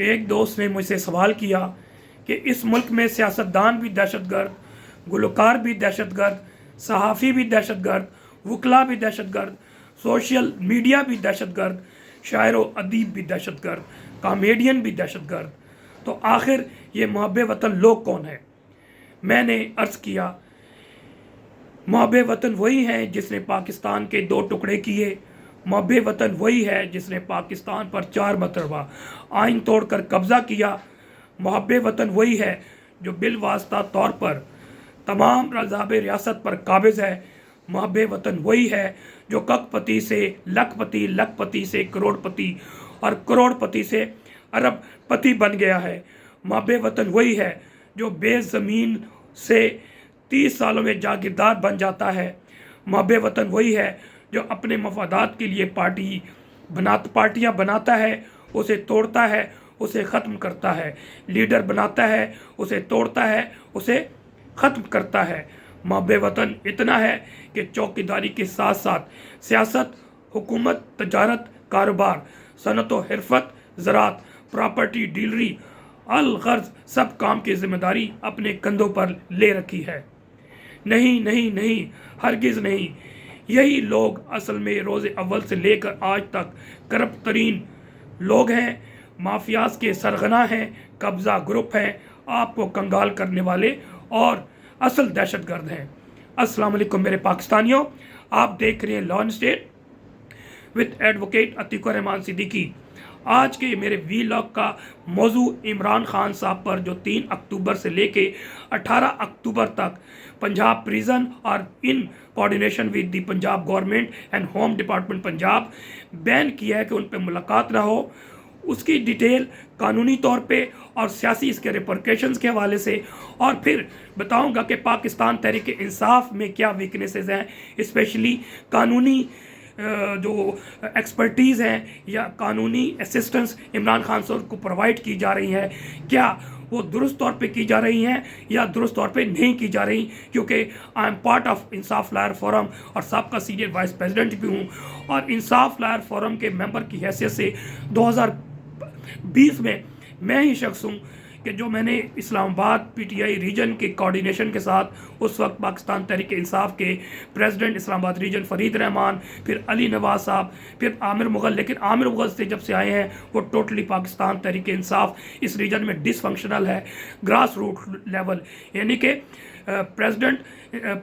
एक दोस्त ने मुझसे सवाल किया कि इस मुल्क में सियासतदान भी दहशतगर्द, गुलकार भी दहशतगर्द, सहाफ़ी भी दहशतगर्द, वकला भी दहशतगर्द, सोशल मीडिया भी दहशतगर्द, शायर व अदीब भी दहशतगर्द, कॉमेडियन भी दहशतगर्द, तो आखिर ये मुहब्बे वतन लोग कौन है? मैंने अर्ज़ किया, मुहब्बे वतन वही है जिसने पाकिस्तान के 2 टुकड़े किए। मुहब्बे वतन वही है जिसने पाकिस्तान पर 4 मरतबा आइन तोड़कर कब्ज़ा किया। मुहब्बे वतन वही है जो बिलवास्ता तौर पर तमाम रज़ाब रियासत पर काबिज़ है। मुहब्बे वतन वही है जो ककपति से लखपति, लखपति से करोड़पति और करोड़पति से अरबपति बन गया है। मुहब्बे वतन वही है जो बेज़मीन से 30 सालों में जागीरदार बन जाता है। मुहब्बे वतन वही है जो अपने मफादात के लिए पार्टियाँ बनाता है, उसे तोड़ता है, उसे ख़त्म करता है। लीडर बनाता है, उसे तोड़ता है, उसे ख़त्म करता है। मुहब्बे वतन इतना है कि चौकीदारी के साथ साथ सियासत, हुकूमत, तजारत, कारोबार, सनत व हिरफत, ज़राअत, प्रॉपर्टी डीलरी, अलगर्ज सब काम की जिम्मेदारी अपने कंधों पर ले रखी है। नहीं नहीं नहीं, हरगिज़ नहीं। यही लोग असल में रोज़े अव्वल से लेकर आज तक करप्ट तरीन लोग हैं, माफियाज के सरगना हैं, कब्ज़ा ग्रुप हैं, आपको कंगाल करने वाले और असल दहशतगर्द हैं। अस्सलाम वालेकुम मेरे पाकिस्तानियों, आप देख रहे हैं law and state with advocate Atiqur Rahman Siddiqui. आज के मेरे वीलॉग का मौजू इमरान खान साहब पर जो 3 अक्टूबर से लेके 18 अक्टूबर तक पंजाब प्रिजन और in coordination with the Punjab government and home department Punjab ban किया है कि उन पर मुलाकात ना हो, उसकी डिटेल कानूनी तौर पे और सियासी इसके रिपरकेशंस के हवाले से, और फिर बताऊंगा कि पाकिस्तान तहरीक इंसाफ में क्या वीकनेसेस हैं, स्पेशली कानूनी जो एक्सपर्टीज़ हैं या कानूनी असिस्टेंस इमरान खान साहब को प्रोवाइड की जा रही है, क्या वो दुरुस्त तौर पे की जा रही हैं या दुरुस्त तौर पे नहीं की जा रही। क्योंकि I am part of Insaf lawyer forum और सबका सीनियर वाइस प्रेसिडेंट भी हूँ, और इंसाफ लॉयर फोरम के मेंबर की हैसियत से 2020 में मैं ही शख्स हूँ कि जो मैंने इस्लामाबाद पीटीआई रीजन के कोऑर्डिनेशन के साथ उस वक्त पाकिस्तान तहरीक इंसाफ के प्रेसिडेंट इस्लामाबाद रीजन फरीद रहमान, फिर अली नवाज साहब, फिर आमिर मुग़ल, लेकिन आमिर मुग़ल से जब से आए हैं वो टोटली पाकिस्तान तहरीक इंसाफ इस रीजन में डिसफंक्शनल है, ग्रास रूट लेवल, यानी कि प्रेसिडेंट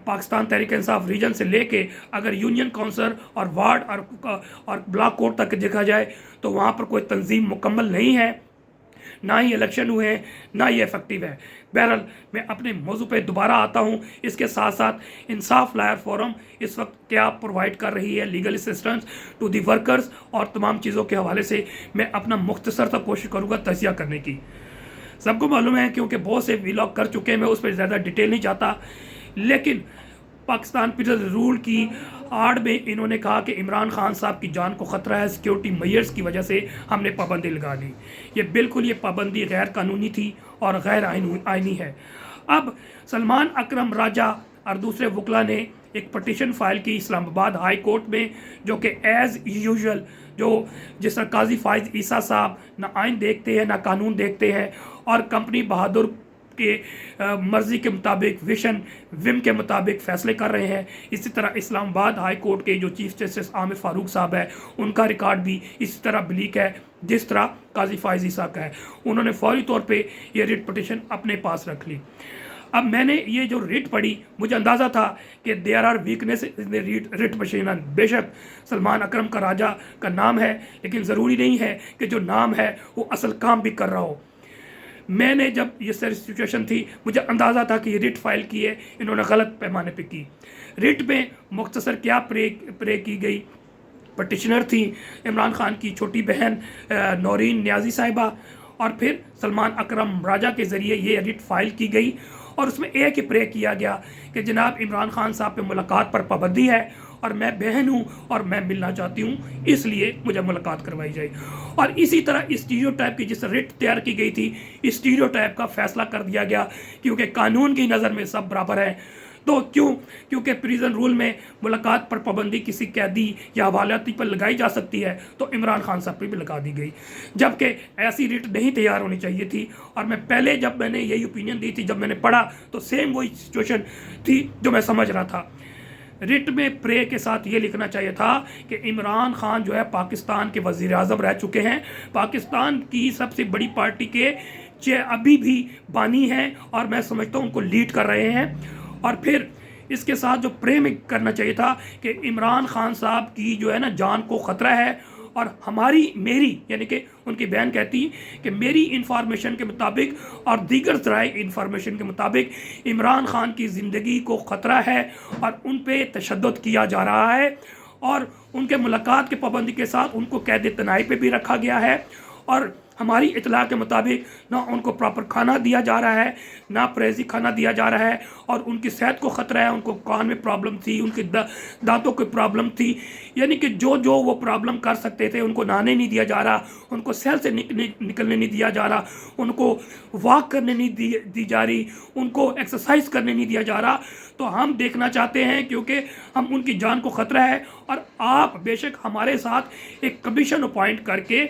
पाकिस्तान तहरीक इंसाफ रीजन से लेके अगर यूनियन काउंसिल और वार्ड और ब्लॉक कोर्ट तक देखा जाए तो वहाँ पर कोई तंजीम मुकम्मल नहीं है, ना ही इलेक्शन हुए हैं, ना ही इफेक्टिव है। बहरहाल मैं अपने मौजू पे दोबारा आता हूँ। इसके साथ साथ इंसाफ लॉयर फोरम इस वक्त क्या प्रोवाइड कर रही है legal assistance to the workers और तमाम चीज़ों के हवाले से मैं अपना मुख्तसर सा कोशिश करूँगा तजिया करने की। सबको मालूम है क्योंकि बहुत से व्लॉग कर चुके हैं, मैं उस पर ज़्यादा डिटेल नहीं चाहता, लेकिन पाकिस्तान पीपल्स रूल की आड़ में इन्होंने कहा कि इमरान खान साहब की जान को ख़तरा है, सिक्योरिटी मेजर्स की वजह से हमने पाबंदी लगा दी। ये पाबंदी गैर कानूनी थी और गैर आइनी है। अब सलमान अकरम राजा और दूसरे वकला ने एक पटिशन फाइल की इस्लामाबाद हाई कोर्ट में, जो कि एज़ यूजुअल जो जिस तरह काजी फाइज ईसा साहब ना आइन देखते हैं ना कानून देखते हैं और कंपनी बहादुर के मर्ज़ी के मुताबिक विम के मुताबिक फ़ैसले कर रहे हैं, इसी तरह इस्लामाबाद हाई कोर्ट के जो चीफ जस्टिस आमिर फ़ारूक साहब है उनका रिकॉर्ड भी इसी तरह ब्लीक है जिस तरह काजी फाइज ईसा का है। उन्होंने फौरी तौर पे ये रिट पटिशन अपने पास रख ली। अब मैंने ये जो रिट पढ़ी, मुझे अंदाज़ा था कि there are weakness in the writ petition. बेशक सलमान अकरम का राजा का नाम है, लेकिन ज़रूरी नहीं है कि जो नाम है वो असल काम भी कर रहा हो। मैंने जब ये सारी सिचुएशन थी मुझे अंदाज़ा था कि ये रिट फाइल की है, इन्होंने गलत पैमाने पे की। रिट में मुख्तसर क्या प्रे की गई, पटिशनर थी इमरान खान की छोटी बहन नौरीन न्याजी साहिबा, और फिर सलमान अकरम राजा के ज़रिए ये रिट फाइल की गई और उसमें एक ही प्रे किया गया कि जनाब इमरान खान साहब पे मुलाकात पर पाबंदी है और मैं बहन हूँ और मैं मिलना चाहती हूँ, इसलिए मुझे मुलाकात करवाई जाए। और इसी तरह स्टीरियोटाइप की जिस रिट तैयार की गई थी, स्टीरियोटाइप का फैसला कर दिया गया, क्योंकि कानून की नज़र में सब बराबर हैं। तो क्योंकि प्रिजन रूल में मुलाकात पर पाबंदी किसी कैदी या हवालाती पर लगाई जा सकती है, तो इमरान खान साहब पर भी लगा दी गई, जबकि ऐसी रिट नहीं तैयार होनी चाहिए थी। और मैं पहले जब मैंने यही ओपिनियन दी थी, जब मैंने पढ़ा तो सेम वही सिचुएशन थी जो मैं समझ रहा था। रिट में प्रे के साथ ये लिखना चाहिए था कि इमरान खान जो है पाकिस्तान के वज़ीर आज़म रह चुके हैं, पाकिस्तान की सबसे बड़ी पार्टी के अभी भी बानी हैं, और मैं समझता हूँ उनको लीड कर रहे हैं। और फिर इसके साथ जो प्रे में करना चाहिए था कि इमरान खान साहब की जो है ना जान को ख़तरा है, और मेरी यानी कि उनकी बहन कहती कि मेरी इंफॉर्मेशन के मुताबिक और दीगर ज़राए इंफॉर्मेशन के मुताबिक इमरान खान की ज़िंदगी को ख़तरा है और उन पे तशद्दुद किया जा रहा है, और उनके मुलाकात के पाबंदी के साथ उनको कैद तनाई पे भी रखा गया है, और हमारी इतला के मुताबिक ना उनको प्रॉपर खाना दिया जा रहा है, ना परहेज़ी खाना दिया जा रहा है, और उनकी सेहत को ख़तरा है। उनको कान में प्रॉब्लम थी, उनके दांतों की प्रॉब्लम थी, यानी कि जो वो प्रॉब्लम कर सकते थे उनको नहाने नहीं दिया जा रहा, उनको सेल से निकलने नहीं दिया जा रहा, उनको वॉक करने नहीं दी जा रही, उनको एक्सरसाइज करने नहीं दिया जा रहा। तो हम देखना चाहते हैं, क्योंकि हम उनकी जान को ख़तरा है, और आप बेशक हमारे साथ एक कमीशन अपॉइंट करके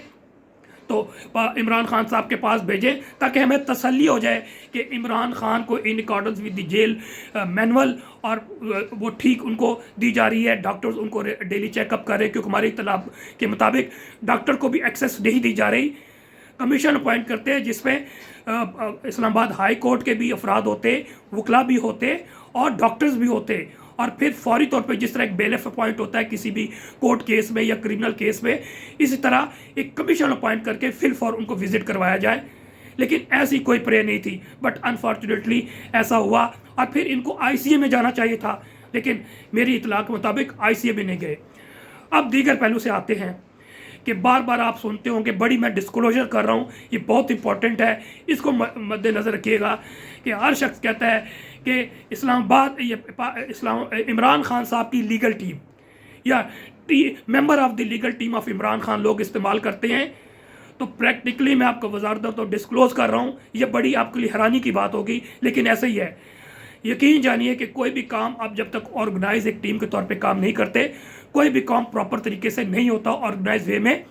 तो इमरान खान साहब के पास भेजें, ताकि हमें तसल्ली हो जाए कि इमरान खान को in accordance with the jail manual और वो ठीक उनको दी जा रही है, डॉक्टर्स उनको डेली चेकअप कर रहे हैं, क्योंकि हमारी इतला के मुताबिक डॉक्टर को भी एक्सेस नहीं दी जा रही। कमीशन अपॉइंट करते हैं जिसमें इस्लामाबाद हाई कोर्ट के भी अफराद होते, वकला भी होते और डॉक्टर्स भी होते, और फिर फौरी तौर पे जिस तरह एक बेलेफ अपॉइंट होता है किसी भी कोर्ट केस में या क्रिमिनल केस में, इसी तरह एक कमीशन अपॉइंट करके फिर फॉर उनको विजिट करवाया जाए। लेकिन ऐसी कोई प्रे नहीं थी, बट अनफॉर्चुनेटली ऐसा हुआ, और फिर इनको ICA में जाना चाहिए था, लेकिन मेरी इतला के मुताबिक ICA में नहीं गए। अब दीगर पहलू से आते हैं कि बार बार आप सुनते होंगे, बड़ी मैं डिस्क्लोजर कर रहा हूँ, ये बहुत इंपॉर्टेंट है, इसको मद्देनज़र रखिएगा कि हर शख्स कहता है कि इस्लामाबाद इमरान खान साहब की लीगल टीम या member of the legal team of Imran Khan लोग इस्तेमाल करते हैं। तो प्रैक्टिकली मैं आपको वजारत तो डिस्क्लोज कर रहा हूँ, ये बड़ी आपके लिए हैरानी की बात होगी, लेकिन ऐसा ही है। यकीन जानिए कि कोई भी काम आप जब तक ऑर्गेनाइज एक टीम के तौर पे काम नहीं करते, कोई भी काम प्रॉपर तरीके से नहीं होता, ऑर्गेनाइज वे में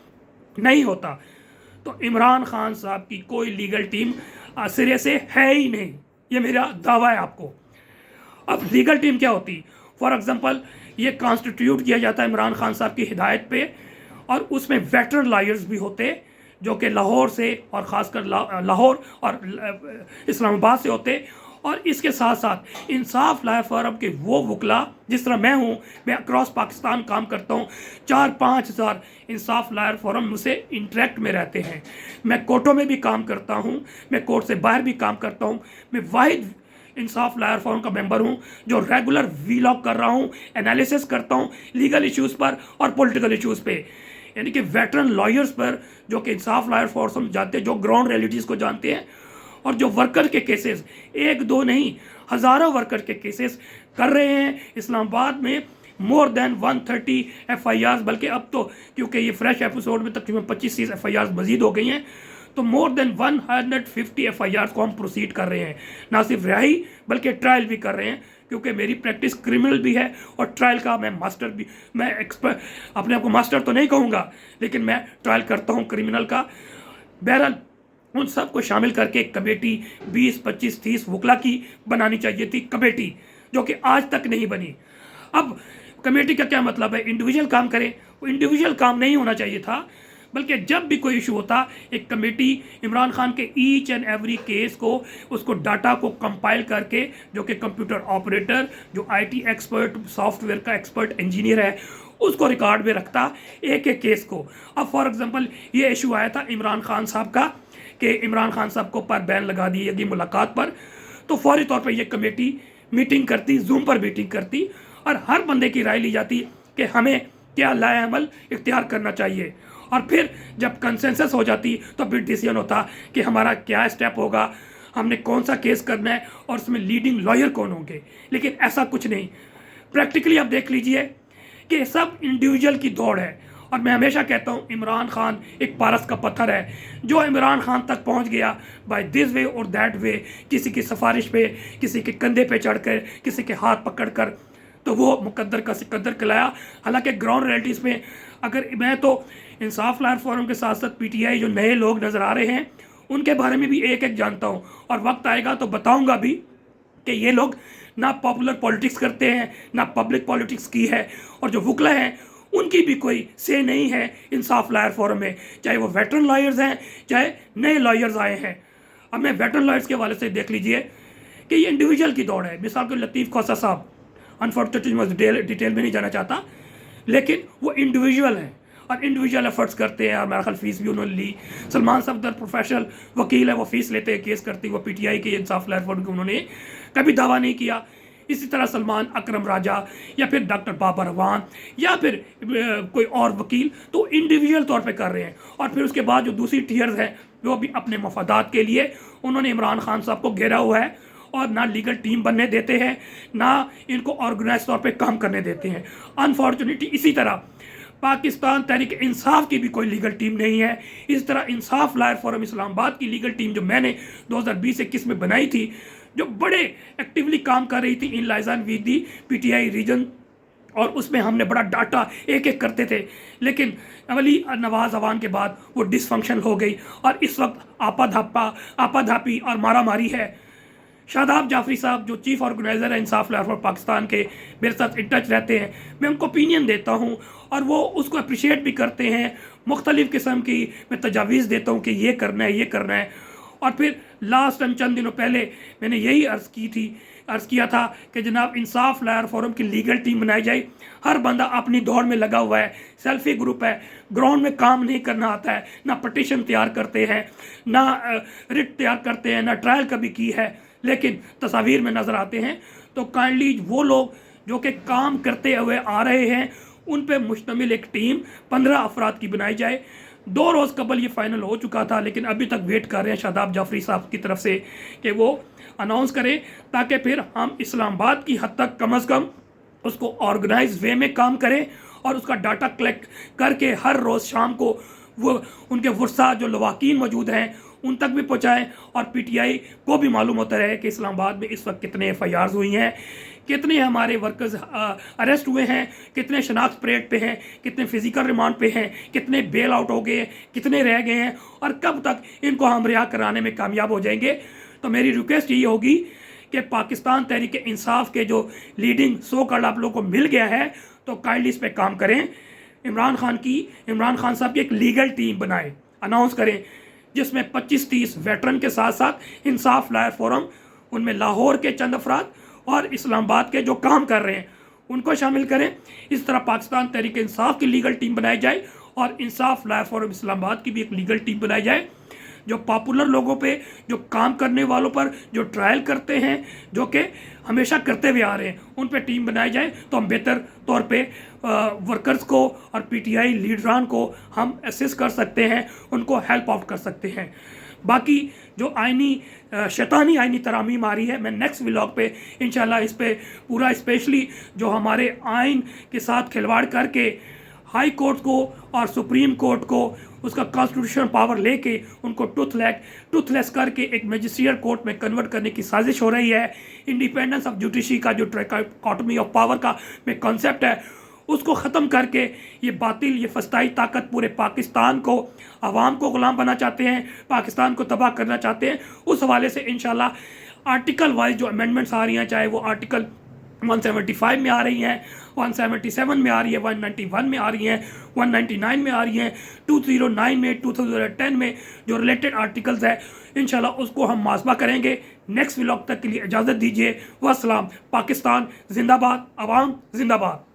नहीं होता। तो इमरान खान साहब की कोई लीगल टीम सिरे से है ही नहीं, ये मेरा दावा है आपको। अब लीगल टीम क्या होती? फॉर एग्जांपल ये कॉन्स्टिट्यूट किया जाता है इमरान खान साहब की हिदायत पे, और उसमें वेटरन लॉयर्स भी होते जो कि लाहौर से और ख़ासकर लाहौर और इस्लामाबाद से होते, और इसके साथ साथ इंसाफ लॉ फर्म के वो वकला, जिस तरह मैं हूँ, मैं अक्रॉस पाकिस्तान काम करता हूँ, 4-5 हज़ार इंसाफ लॉ फर्म मुझसे इंटरेक्ट में रहते हैं। मैं कोर्टों में भी काम करता हूँ, मैं कोर्ट से बाहर भी काम करता हूँ, मैं वाहिद इंसाफ लॉयर फॉर्म का मेंबर हूं जो रेगुलर वीलॉग कर रहा हूं, एनालिसिस करता हूं लीगल इश्यूज़ पर और पॉलिटिकल इश्यूज़ पे, यानी कि वेटरन लॉयर्स पर जो कि इंसाफ लॉयर फोर्स जानते हैं, जो ग्राउंड रियलिटीज़ को जानते हैं, और जो वर्कर के केसेस, 1-2 नहीं हज़ारों वर्कर के केसेस कर रहे हैं। इस्लामाबाद में मोर देन 130 FIRs, बल्कि अब तो क्योंकि ये फ्रेश एपिसोड में तकरीबन 25-30 FIRs मजीद हो गई हैं, तो मोर देन 150 FIRs को हम प्रोसीड कर रहे हैं। ना सिर्फ रिहाई बल्कि ट्रायल भी कर रहे हैं, क्योंकि मेरी प्रैक्टिस क्रिमिनल भी है और ट्रायल का मैं मास्टर भी, मैं एक्सपर्ट, अपने आप को मास्टर तो नहीं कहूँगा, लेकिन मैं ट्रायल करता हूँ क्रिमिनल का। बहरहाल उन सब को शामिल करके एक कमेटी 20, 25, 30 वकला की बनानी चाहिए थी कमेटी, जो कि आज तक नहीं बनी। अब कमेटी का क्या मतलब है? इंडिविजुअल काम करे, वो इंडिविजुअल काम नहीं होना चाहिए था, बल्कि जब भी कोई इशू होता एक कमेटी इमरान खान के ईच एंड एवरी केस को, उसको डाटा को कंपाइल करके, जो कि कंप्यूटर ऑपरेटर, जो IT एक्सपर्ट, सॉफ्टवेयर का एक्सपर्ट इंजीनियर है, उसको रिकॉर्ड में रखता एक एक केस को। अब फॉर एग्जांपल ये इशू आया था इमरान खान साहब का कि इमरान खान साहब को पर बैन लगा दी गई मुलाकात पर, तो फौरी तौर पर यह कमेटी मीटिंग करती, जूम पर मीटिंग करती, और हर बंदे की राय ली जाती कि हमें क्या लाए अमल इख्तियार करना चाहिए, और फिर जब कंसेंसस हो जाती तो फिर डिसीजन होता कि हमारा क्या स्टेप होगा, हमने कौन सा केस करना है और उसमें लीडिंग लॉयर कौन होंगे। लेकिन ऐसा कुछ नहीं, प्रैक्टिकली आप देख लीजिए कि सब इंडिविजुअल की दौड़ है, और मैं हमेशा कहता हूँ इमरान खान एक पारस का पत्थर है, जो इमरान खान तक पहुँच गया बाय दिस वे और दैट वे, किसी की सिफारिश पे, किसी के कंधे पे चढ़कर, किसी के हाथ पकड़कर, तो वो मुकद्दर का सिकद्दर कहलाया। हालांकि ग्राउंड रियलिटीज़ में अगर मैं तो इंसाफ लायर फोरम के साथ साथ पीटीआई जो नए लोग नज़र आ रहे हैं उनके बारे में भी एक एक जानता हूँ, और वक्त आएगा तो बताऊँगा भी कि ये लोग ना पॉपुलर पॉलिटिक्स करते हैं ना पब्लिक पॉलिटिक्स की है, और जो वकला हैं उनकी भी कोई से नहीं है इंसाफ लायर फोरम में, चाहे वो वेटरन लॉयर्स हैं चाहे नए लॉयर्स आए हैं। अब मैं वेटरन लॉयर्स के हवाले से देख लीजिए कि ये इंडिविजुअल की दौड़ है। मिसाल के लतीफ़ खोसा साहब, अनफॉर्चुनेटली मैं डिटेल में नहीं जाना चाहता, लेकिन वो इंडिविजुअल हैं और इंडिविजुअल एफर्ट्स करते हैं, और मेरा ख्याल फीस भी उन्होंने ली। सलमान सफदर प्रोफेशनल वकील है, वो फीस लेते हैं, केस करती है, वो पीटीआई के इंसाफ लायर फोरम को उन्होंने कभी दावा नहीं किया। इसी तरह सलमान अकरम राजा या फिर डॉक्टर बाबर अवान या फिर कोई और वकील तो इंडिविजुअल तौर पे कर रहे हैं, और फिर उसके बाद जो दूसरी टीयर्स हैं वो भी अपने मफादात के लिए उन्होंने इमरान खान साहब को घेरा हुआ है, और ना लीगल टीम बनने देते हैं ना इनको ऑर्गेनाइज तौर पे काम करने देते हैं। अनफॉर्चुनेटली इसी तरह पाकिस्तान तहरीक इंसाफ की भी कोई लीगल टीम नहीं है। इस तरह इंसाफ लायर फोरम इस्लामाबाद की लीगल टीम जो मैंने 2020-21 में बनाई थी, जो बड़े एक्टिवली काम कर रही थी इन लाइजान विद दी पीटीआई रीजन, और उसमें हमने बड़ा डाटा एक एक करते थे, लेकिन अवली नवाज अवान के बाद वो डिसफंक्शन हो गई, और इस वक्त आपाधापी और मारा मारी है। शादाब जाफरी साहब जो चीफ ऑर्गेनाइज़र है इंसाफ लायर फोरम पाकिस्तान के, मेरे साथ इन टच रहते हैं, मैं उनको ओपिनियन देता हूँ और वो उसको अप्रिशिएट भी करते हैं। मुख्तलिफ़ किस्म की मैं तजावीज़ देता हूँ कि ये करना है, ये करना है। और फिर लास्ट टाइम चंद दिनों पहले मैंने यही अर्ज़ किया था कि जनाब इंसाफ लायर फोरम की लीगल टीम बनाई जाए। हर बंदा अपनी दौड़ में लगा हुआ है, सेल्फी ग्रुप है, ग्राउंड में काम नहीं करना आता है, ना पटिशन तैयार करते हैं, ना रिट तैयार करते हैं, ना ट्रायल कभी की है, लेकिन तस्वीर में नज़र आते हैं। तो काइंडली वो लोग जो कि काम करते हुए आ रहे हैं उन पे मुश्तमिल एक टीम 15 अफराद की बनाई जाए। 2 रोज़ कबल ये फाइनल हो चुका था, लेकिन अभी तक वेट कर रहे हैं शादाब जाफरी साहब की तरफ से कि वो अनाउंस करें, ताकि फिर हम इस्लामाबाद की हद तक कम अज़ कम उसको ऑर्गेनाइज वे में काम करें और उसका डाटा कलेक्ट करके हर रोज़ शाम को वो उनके वर्सा जो लवाकीन मौजूद हैं उन तक भी पहुँचाएँ, और पीटीआई को भी मालूम होता रहे कि इस्लामाबाद में इस वक्त कितने FIRs हुई हैं, कितने हमारे वर्कर्स अरेस्ट हुए हैं, कितने शनाख्त परेड पे हैं, कितने फिजिकल रिमांड पे हैं, कितने बेल आउट हो गए हैं, कितने रह गए हैं, और कब तक इनको हम रिहा कराने में कामयाब हो जाएंगे। तो मेरी रिक्वेस्ट ये होगी कि पाकिस्तान तहरीक इंसाफ के जो लीडिंग सो कॉल्ड आप लोगों को मिल गया है, तो काइंडली इस पर काम करें। इमरान खान साहब की एक लीगल टीम बनाए, अनाउंस करें, जिसमें 25-30 वेटरन के साथ साथ इंसाफ लायर फोरम, उनमें लाहौर के चंद अफराद और इस्लामाबाद के जो काम कर रहे हैं उनको शामिल करें। इस तरह पाकिस्तान तहरीक इंसाफ की लीगल टीम बनाई जाए और इंसाफ लायर फोरम इस्लामाबाद की भी एक लीगल टीम बनाई जाए, जो पॉपुलर लोगों पे, जो काम करने वालों पर, जो ट्रायल करते हैं, जो कि हमेशा करते हुए आ रहे हैं, उन पे टीम बनाई जाए, तो हम बेहतर तौर पे वर्कर्स को और पीटीआई लीडरान को हम असिस्ट कर सकते हैं, उनको हेल्प आउट कर सकते हैं। बाकी जो शैतानी आइनी तरामीम आ रही है, मैं नेक्स्ट व्लॉग पे इंशाल्लाह इस पे पूरा, स्पेशली जो हमारे आइन के साथ खिलवाड़ करके हाई कोर्ट को और सुप्रीम कोर्ट को उसका कॉन्स्टिट्यूशनल पावर लेके उनको टूथलेस करके एक मजिस्ट्रियल कोर्ट में कन्वर्ट करने की साजिश हो रही है। इंडिपेंडेंस ऑफ जुडिशरी का जो ट्राइकोटमी ऑफ पावर का में कॉन्सेप्ट है, उसको ख़त्म करके ये बातिल, ये फस्ताई ताकत पूरे पाकिस्तान को, आवाम को ग़ुलाम बनना चाहते हैं, पाकिस्तान को तबाह करना चाहते हैं। उस हवाले से इंशाल्लाह आर्टिकल वाइज जो अमेंडमेंट्स आ रही हैं, चाहे वो आर्टिकल 175 में आ रही हैं, 177 में आ रही है, 191 में आ रही हैं, 199 में आ रही हैं, 209 में, 2010 में जो रिलेटेड आर्टिकल्स है, इंशाल्लाह उसको हम मुहासबा करेंगे। नेक्स्ट व्लॉग तक के लिए इजाज़त दीजिए। वस्सलाम। पाकिस्तान जिंदाबाद, अवाम जिंदाबाद।